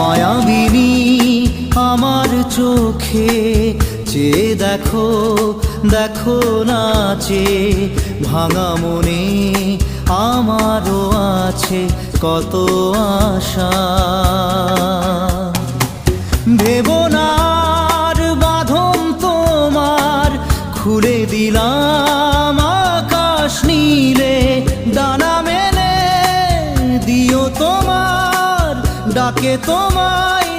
মায়াবিনী আমার চোখে চেয়ে দেখো, দেখো নাচে ভাঙা মনে আমারও আছে কত আশা। ভেবো না আর বাঁধন তোমার, খুলে দিলাম আকাশ নীলে, ডানা মেলে দিও তোমার ডাকে তোমায়